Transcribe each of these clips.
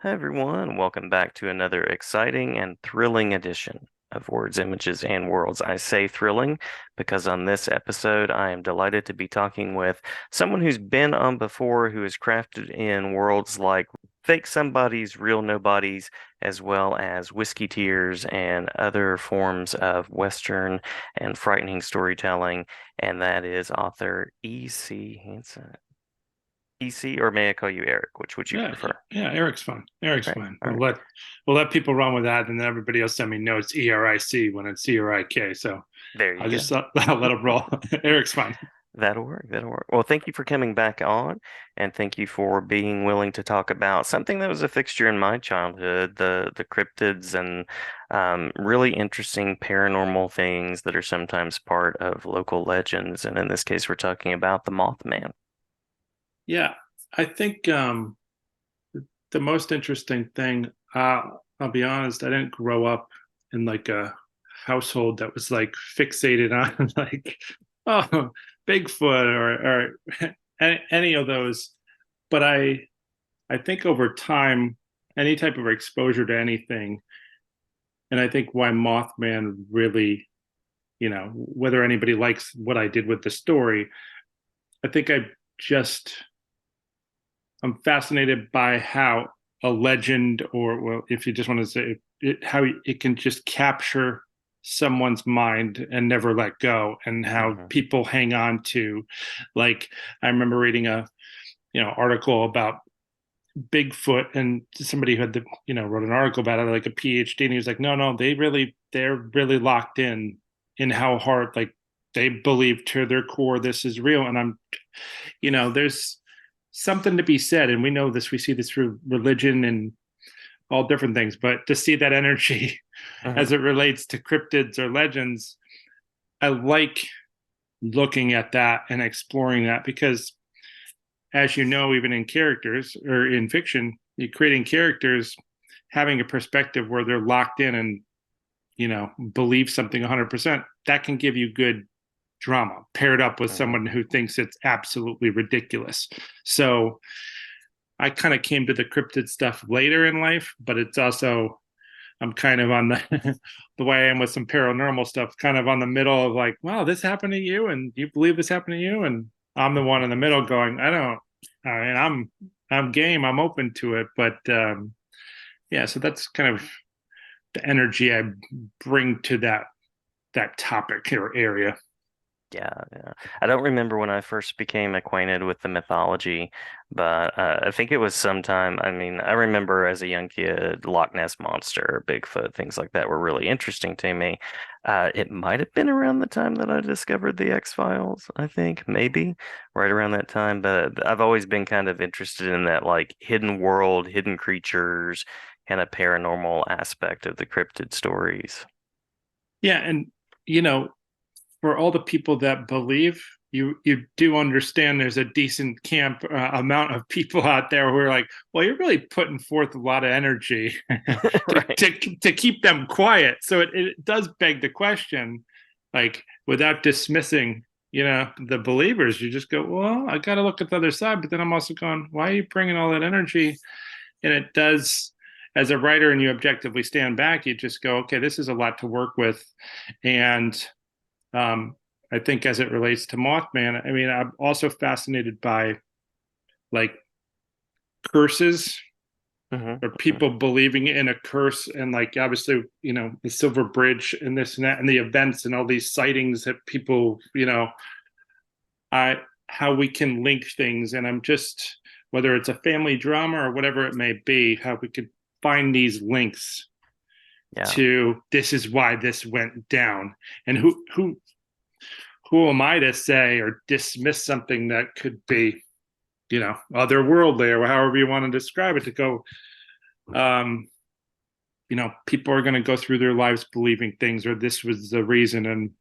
Hi, everyone. Welcome back to another exciting and thrilling edition of Words, Images, and Worlds. I say thrilling because on this episode, I am delighted to be talking with someone who's been on before, who has crafted in worlds like fake somebodies, real nobodies, as well as whiskey tears and other forms of Western and frightening storytelling, and that is author E.C. Hanson. EC, or may I call you Eric? Which would you Yeah, prefer? yeah, Eric's fine. Eric's Right. fine. All right. We'll let people run with that, and then everybody else send me notes ERIC when it's ERIK. So There you I'll just go. I'll let them roll. Eric's fine. That'll work. That'll work. Well, thank you for coming back on, and thank you for being willing to talk about something that was a fixture in my childhood, the cryptids and really interesting paranormal things that are sometimes part of local legends. And in this case, we're talking about the Mothman. Yeah, I think the most interesting thing. I'll be honest. I didn't grow up in like a household that was like fixated on like oh Bigfoot or any of those. But I think over time, any type of exposure to anything, and I think why Mothman really, whether anybody likes what I did with the story, I think just I'm fascinated by how a legend, or well, if you just want to say how it can just capture someone's mind and never let go, and how Hmm. people hang on to, like I remember reading a article about Bigfoot, and somebody who had wrote an article about it, like a PhD, and he was like, no, they're really locked in how hard, like they believe to their core this is real. And there's something to be said, and we know this, we see this through religion and all different things, but to see that energy Hmm. as it relates to cryptids or legends, I like looking at that and exploring that, because as you know, even in characters or in fiction, you're creating characters having a perspective where they're locked in and believe something 100%. That can give you good drama paired up with Hmm. someone who thinks it's absolutely ridiculous. So I kind of came to the cryptid stuff later in life, but it's also, I'm kind of on the the way I am with some paranormal stuff, kind of on the middle of like, wow, this happened to you, and you believe this happened to you, and I'm the one in the middle going, I don't. I mean, I'm game. I'm open to it, but yeah. So that's kind of the energy I bring to that topic or area. Yeah, yeah. I don't remember when I first became acquainted with the mythology, but I think it was sometime. I mean, I remember as a young kid, Loch Ness Monster, Bigfoot, things like that were really interesting to me. It might have been around the time that I discovered the X-Files, I think, maybe right around that time. But I've always been kind of interested in that like hidden world, hidden creatures, kind of paranormal aspect of the cryptid stories. Yeah, and you know, for all the people that believe, you do understand there's a decent camp amount of people out there who are like, well, you're really putting forth a lot of energy Right. to keep them quiet. So it does beg the question, like without dismissing, the believers, you just go, well, I got to look at the other side, but then I'm also going, why are you bringing all that energy? And it does, as a writer, and you objectively stand back, you just go, okay, this is a lot to work with. And um, I think as it relates to Mothman, I mean, I'm also fascinated by like curses Hmm. or people believing in a curse, and like obviously, the Silver Bridge and this and that and the events and all these sightings that people, I how we can link things. And I'm just, whether it's a family drama or whatever it may be, how we could find these links Yeah. to this is why this went down. And who am I to say or dismiss something that could be, otherworldly or however you want to describe it, to go, um, people are going to go through their lives believing things, or this was the reason. And,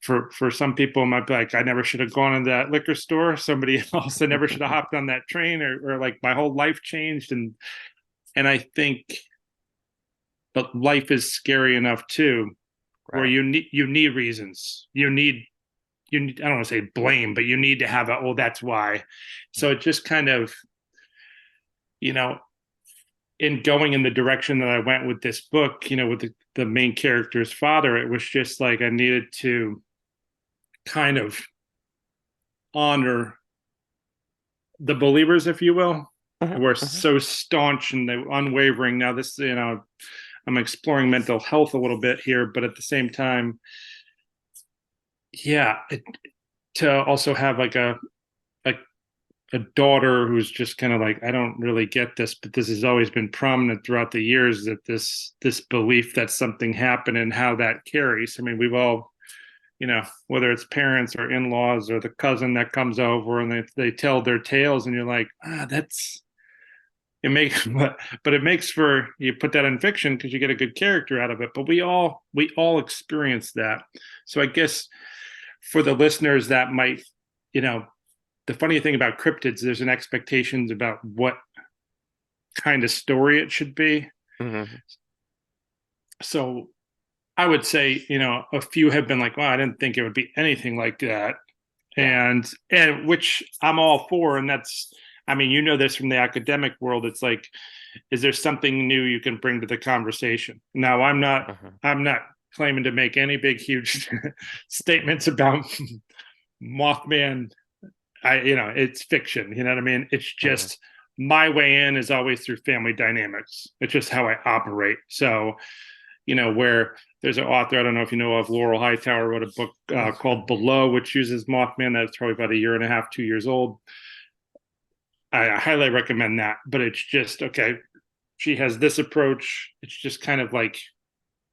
for some people, it might be like, I never should have gone in that liquor store. Somebody else, I never should have hopped on that train, or like my whole life changed. And I think, but life is scary enough too, where Right. you need reasons. I don't want to say blame, but you need to have a, oh, that's why. So it just kind of, you know, in going in the direction that I went with this book, with the main character's father, it was just like I needed to kind of honor the believers, if you will, Mhm, who are mhm, so staunch and they unwavering. Now, this, I'm exploring mental health a little bit here, but at the same time, yeah, to also have like a a daughter who's just kind of like, I don't really get this, but this has always been prominent throughout the years, that this belief that something happened and how that carries. I mean, we've all, whether it's parents or in-laws or the cousin that comes over and they tell their tales, and you're like, that's it makes but it makes for, you put that in fiction because you get a good character out of it. But we all experience that. So I guess for the listeners that might, you know the funny thing about cryptids, there's an expectations about what kind of story it should be. mhm. So I would say, a few have been like, well, I didn't think it would be anything like that. Yeah. And which I'm all for. And that's, I mean, this from the academic world. It's like, is there something new you can bring to the conversation? Now, Mhm, I'm not claiming to make any big, huge statements about Mothman. It's fiction. You know what I mean? It's mhm. just my way in is always through family dynamics. It's just how I operate. So, where there's an author, I don't know if you know of, Laurel Hightower, wrote a book called Below, which uses Mothman. That's probably about a year and a half, 2 years old. I highly recommend that. But it's just, okay, she has this approach. It's just kind of like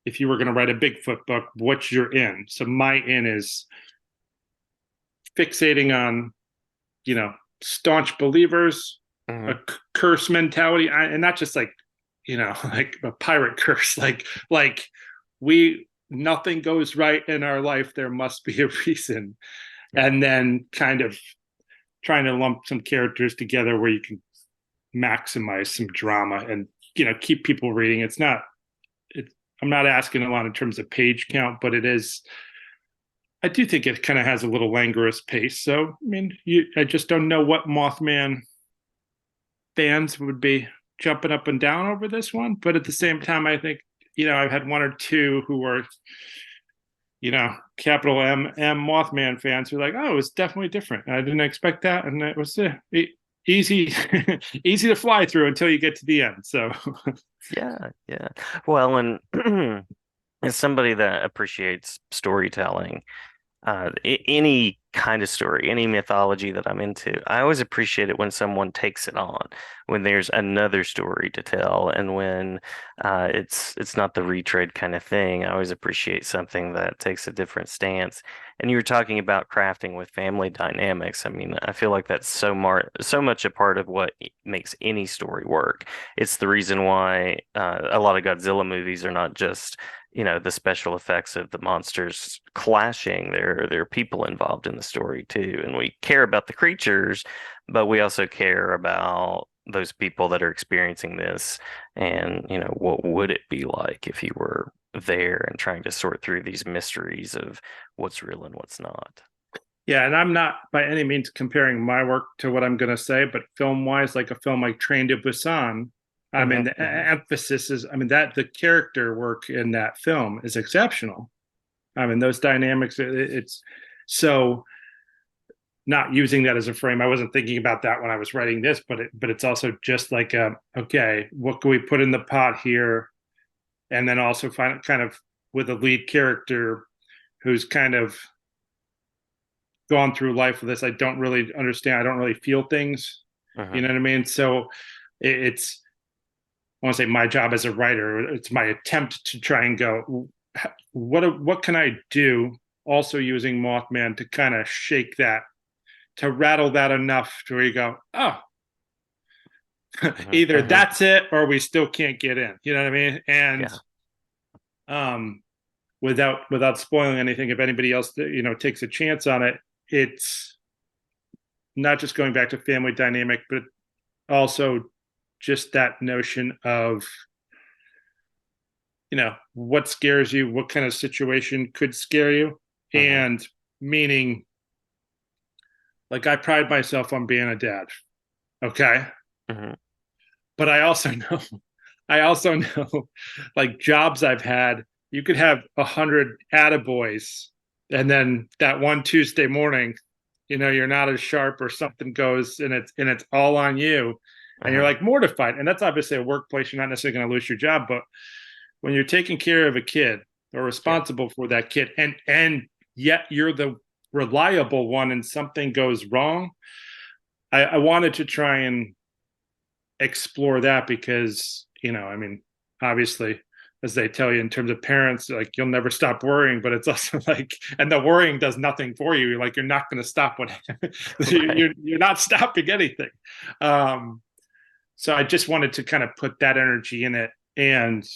if you were going to write a Bigfoot book, what's your in? So my in is fixating on, you know, staunch believers, a Mhm. curse mentality, and not just like, like a pirate curse, like we nothing goes right in our life. There must be a reason, Yeah. and then kind of trying to lump some characters together where you can maximize some drama and keep people reading. It's not. It, I'm not asking a lot in terms of page count, but it is. I do think it kind of has a little languorous pace. So, I mean, I just don't know what Mothman fans would be jumping up and down over this one. But at the same time, I think, I've had one or two who were, capital M Mothman fans who are like, oh, it was definitely different. I didn't expect that. And it was easy, easy to fly through until you get to the end. So, Yeah, yeah. Well, and as somebody that appreciates storytelling, any kind of story, any mythology that I'm into, I always appreciate it when someone takes it on, when there's another story to tell, and when it's not the retread kind of thing. I always appreciate something that takes a different stance. And you were talking about crafting with family dynamics. I mean, I feel like that's so much a part of what makes any story work. It's the reason why a lot of Godzilla movies are not just the special effects of the monsters clashing. There are people involved in the story too, and we care about the creatures, but we also care about those people that are experiencing this, and what would it be like if you were there and trying to sort through these mysteries of what's real and what's not. yeah. And I'm not by any means comparing my work to what I'm going to say, but film wise, like a film like Train to Busan, I mean, Hmm, the hmm. emphasis is, I mean, that the character work in that film is exceptional. I mean, those dynamics, it's so, not using that as a frame. I wasn't thinking about that when I was writing this, but it's also just like, okay, what can we put in the pot here? And then also find kind of with a lead character who's kind of gone through life with this. I don't really understand. I don't really feel things. You Hmm. know what I mean? So it's, I want to say my job as a writer. It's my attempt to try and go, what can I do? Also using Mothman to kind of shake that, to rattle that enough to where you go, oh, Hmm. either Hmm. that's it or we still can't get in. You know what I mean? And Yeah. um, without spoiling anything, if anybody else takes a chance on it, it's not just going back to family dynamic, but also just that notion of what scares you, what kind of situation could scare you, Hmm. and meaning like I pride myself on being a dad, okay, Hmm. but I also know I also know, like, jobs I've had, you could have 100 attaboys, and then that one Tuesday morning, you're not as sharp or something goes, and it's all on you, and you're Uh-huh. like mortified. And that's obviously a workplace. You're not necessarily going to lose your job, but when you're taking care of a kid or Yeah. responsible for that kid, and yet you're the reliable one, and something goes wrong, I wanted to try and explore that because, I mean, obviously, as they tell you in terms of parents, like, you'll never stop worrying, but it's also like, and the worrying does nothing for you. Like, you're not going to stop what Right. you're not stopping anything. Um, so I just wanted to kind of put that energy in it, and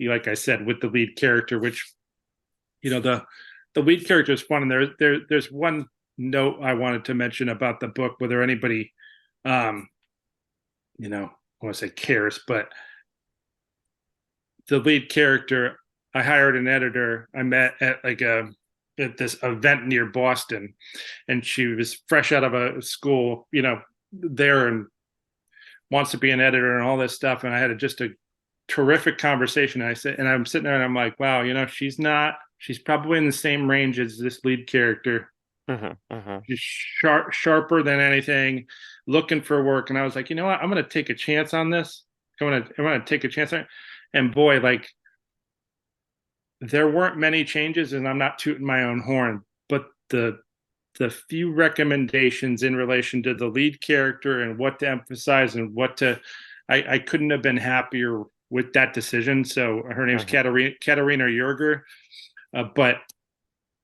like I said, with the lead character, which, the lead character is fun. And there's one note I wanted to mention about the book, whether anybody, um, I want to say cares, but the lead character, I hired an editor I met at this event near Boston, and she was fresh out of a school, there, and wants to be an editor and all this stuff. And I had just a terrific conversation. And I'm sitting there and I'm like, wow, she's probably in the same range as this lead character. Mm-hmm. Mm-hmm. She's sharper than anything, looking for work. And I was like, you know what? I'm going to take a chance on this. I'm going to take a chance on it. And boy, like, there weren't many changes, and I'm not tooting my own horn, but the few recommendations in relation to the lead character and what to emphasize and I couldn't have been happier with that decision. So her name's Mm-hmm. Katerina Yerger, but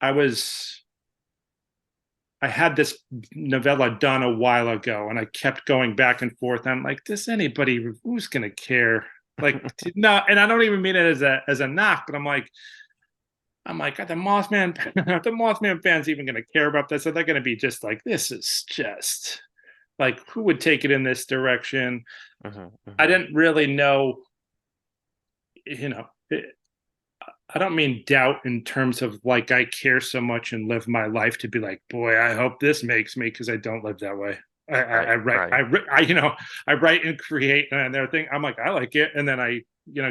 I was I had this novella done a while ago, and I kept going back and forth. I'm like, does anybody who's gonna care? Like, no, and I don't even mean it as a knock, but I'm like, are the Mothman the Mothman fans even gonna care about this? Are they gonna be just like, this is just like, who would take it in this direction? Mm-hmm. I Mm-hmm. didn't really know, you know, I don't mean doubt in terms of like I care so much and live my life to be like, boy, I hope this makes me, because I don't live that way. Right. I write, Right. I write and create and everything. I'm like, I like it, and then I,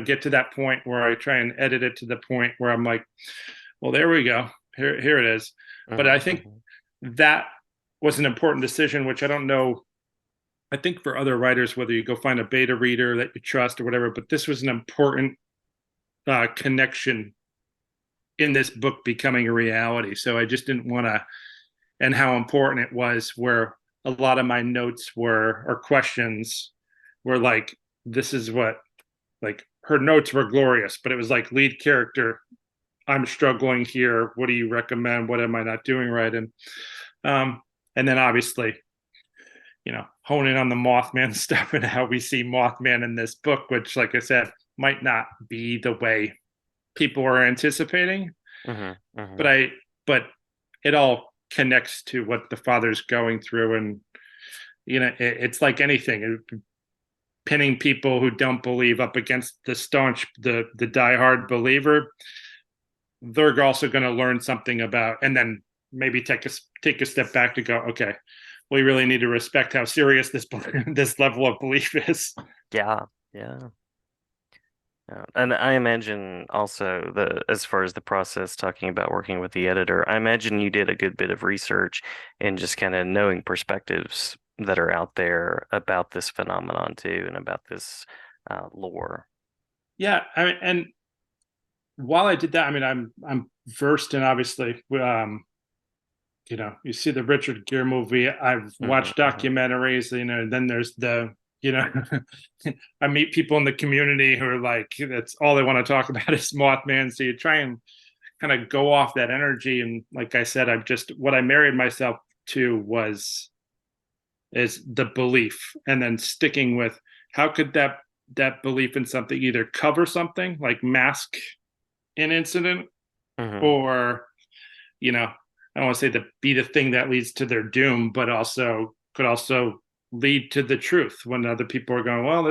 get to that point where I try and edit it to the point where I'm like, well, there we go, here it is. But Mm-hmm. I think Mm-hmm. that was an important decision, which I don't know. I think for other writers, whether you go find a beta reader that you trust or whatever, but this was an important connection in this book becoming a reality. So I just didn't want to, and how important it was, where a lot of my notes were, or questions were like, this is what, like, her notes were glorious, but it was like, lead character, I'm struggling here. What do you recommend? What am I not doing right? Um, and then obviously, honing on the Mothman stuff and how we see Mothman in this book, which, like I said, might not be the way people are anticipating, Mm-hmm. Mm-hmm. but but it all connects to what the father's going through. And it's like anything, pinning people who don't believe up against the diehard believer. They're also going to learn something about, and then maybe take a step back to go, okay, we really need to respect how serious this this level of belief is. Yeah. Yeah. Yeah. And I imagine also as far as the process, talking about working with the editor, I imagine you did a good bit of research and just kind of knowing perspectives that are out there about this phenomenon too, and about this lore. Yeah, I mean, and while I did that, I mean, I'm versed in, obviously, you see the Richard Gere movie. I've Hmm. watched Hmm. documentaries, then there's you know, I meet people in the community who are like, that's all they want to talk about is Mothman. So you try and kind of go off that energy. And like I said, what I married myself to is the belief, and then sticking with, how could that belief in something either cover something, like mask an incident, Hmm. or, I don't want to say that be the thing that leads to their doom, but also could also lead to the truth, when other people are going, well,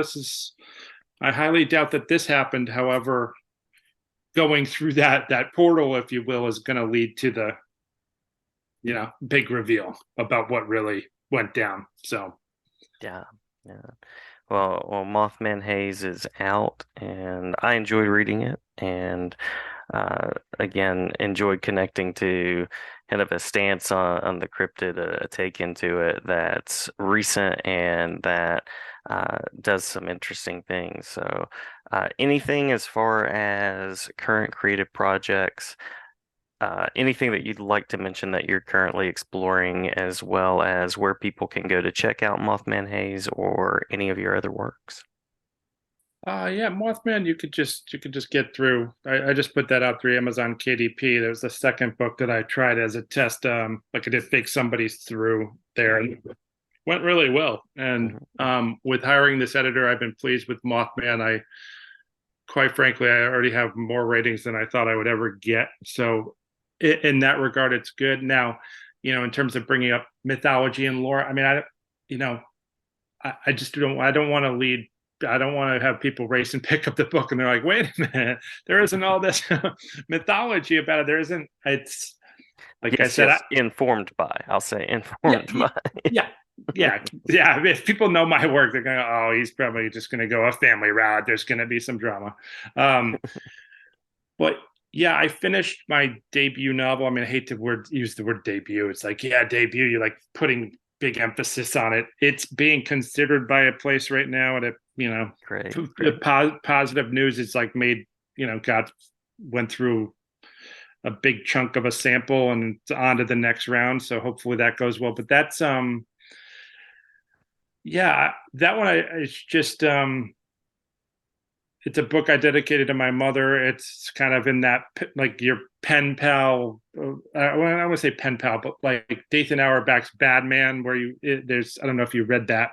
I highly doubt that this happened. However, going through that portal, if you will, is going to lead to the, big reveal about what really went down. So Yeah. Yeah. Well, Mothman Haze is out, and I enjoyed reading it, and again, enjoyed connecting to kind of a stance on the cryptid, a take into it that's recent and that does some interesting things. So, anything as far as current creative projects, anything that you'd like to mention that you're currently exploring, as well as where people can go to check out Mothman Haze or any of your other works? Yeah, Mothman, you could just get through. I just put that out through Amazon KDP. There was the second book that I tried as a test. Like I did fake somebody through there and went really well. And Mhm. with hiring this editor, I've been pleased with Mothman. I quite frankly, I already have more ratings than I thought I would ever get. So in that regard, it's good. Now, in terms of bringing up mythology and lore, I mean, you know, I just I don't want to lead. I don't want to have people race and pick up the book and they're like, wait a minute, there isn't all this mythology about it. There isn't. It's like I Yes, said, yes, informed by. I'll say yeah, informed by. yeah, yeah. If people know my work, they're going, oh, he's probably just going to go a family route. There's going to be some drama. Um, but yeah, I finished my debut novel. I mean, I hate to use the word debut. It's like, yeah, debut. You're like putting big emphasis on it. It's being considered by a place right now, and Great, the great. positive news is like made. Got went through a big chunk of a sample and it's on to the next round. So hopefully that goes well. But that's yeah, that one is just it's a book I dedicated to my mother. It's kind of in that like your pen pal. I would say pen pal, but like Dathan Auerbach's Bad Man, where there's I don't know if you read that,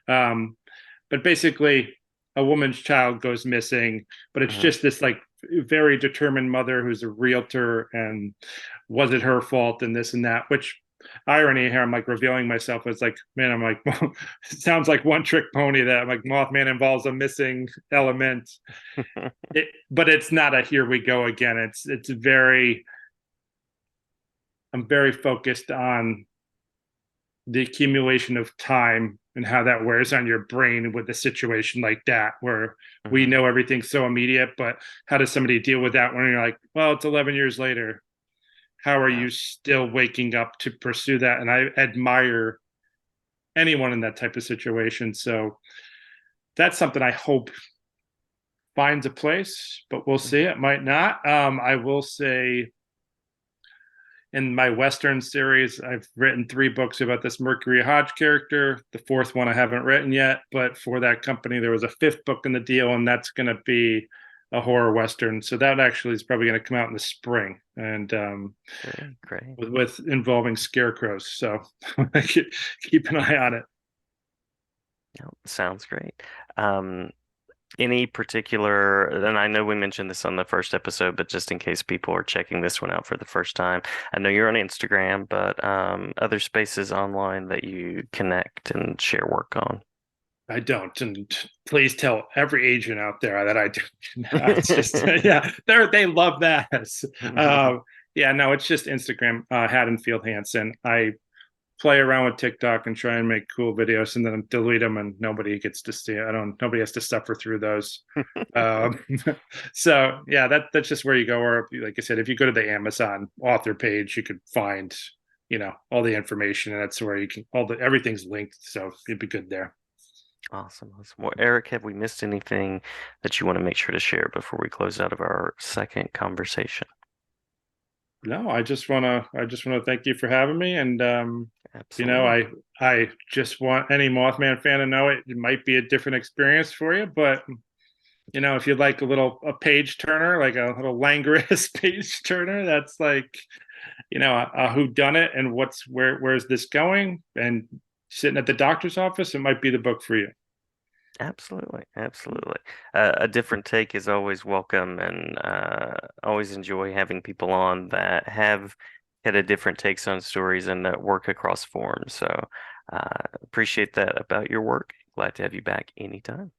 um, but basically a woman's child goes missing, but it's Mhm. just this like very determined mother who's a realtor, and was it her fault and this and that, which irony here, I'm like revealing myself as like, man, I'm like, well, it sounds like one trick pony that I'm like Mothman involves a missing element. But it's not a here we go again. It's very, I'm very focused on the accumulation of time and how that wears on your brain with a situation like that, where we Mhm. know everything's so immediate, but how does somebody deal with that when you're like, well, it's 11 years later? How are Yeah. you still waking up to pursue that? And I admire anyone in that type of situation. So that's something I hope finds a place, but we'll see. Mhm. It might not. I will say in my Western series, I've written 3 books about this Mercury Hodge character. The fourth one I haven't written yet, but for that company, there was a fifth book in the deal, and that's going to be a horror Western. So that actually is probably going to come out in the spring. And Great, great. with involving scarecrows. So keep an eye on it. Yep, sounds great. Um, any particular, and I know we mentioned this on the first episode, but just in case people are checking this one out for the first time, I know you're on Instagram, but other spaces online that you connect and share work on. I don't, and please tell every agent out there that I do. It's just, yeah, they love that. Uh, yeah, no, it's just Instagram, Haddonfield Hanson. I play around with TikTok and try and make cool videos, and then delete them, and nobody gets to see it. I don't. Nobody has to suffer through those. Um, so yeah, that's just where you go. Or like I said, if you go to the Amazon author page, you could find all the information, and that's where you can everything's linked. So you'd be good there. Awesome, awesome. Well, Eric, have we missed anything that you want to make sure to share before we close out of our second conversation? No, I just wanna thank you for having me, and you know, Absolutely. I just want any Mothman fan to know it might be a different experience for you, but if you'd like a page turner, like a little languorous page turner, that's like, a who done it and where's this going, and sitting at the doctor's office, it might be the book for you. Absolutely, absolutely. A different take is always welcome, and always enjoy having people on that have had a different takes on stories and that work across forms. So, appreciate that about your work. Glad to have you back anytime.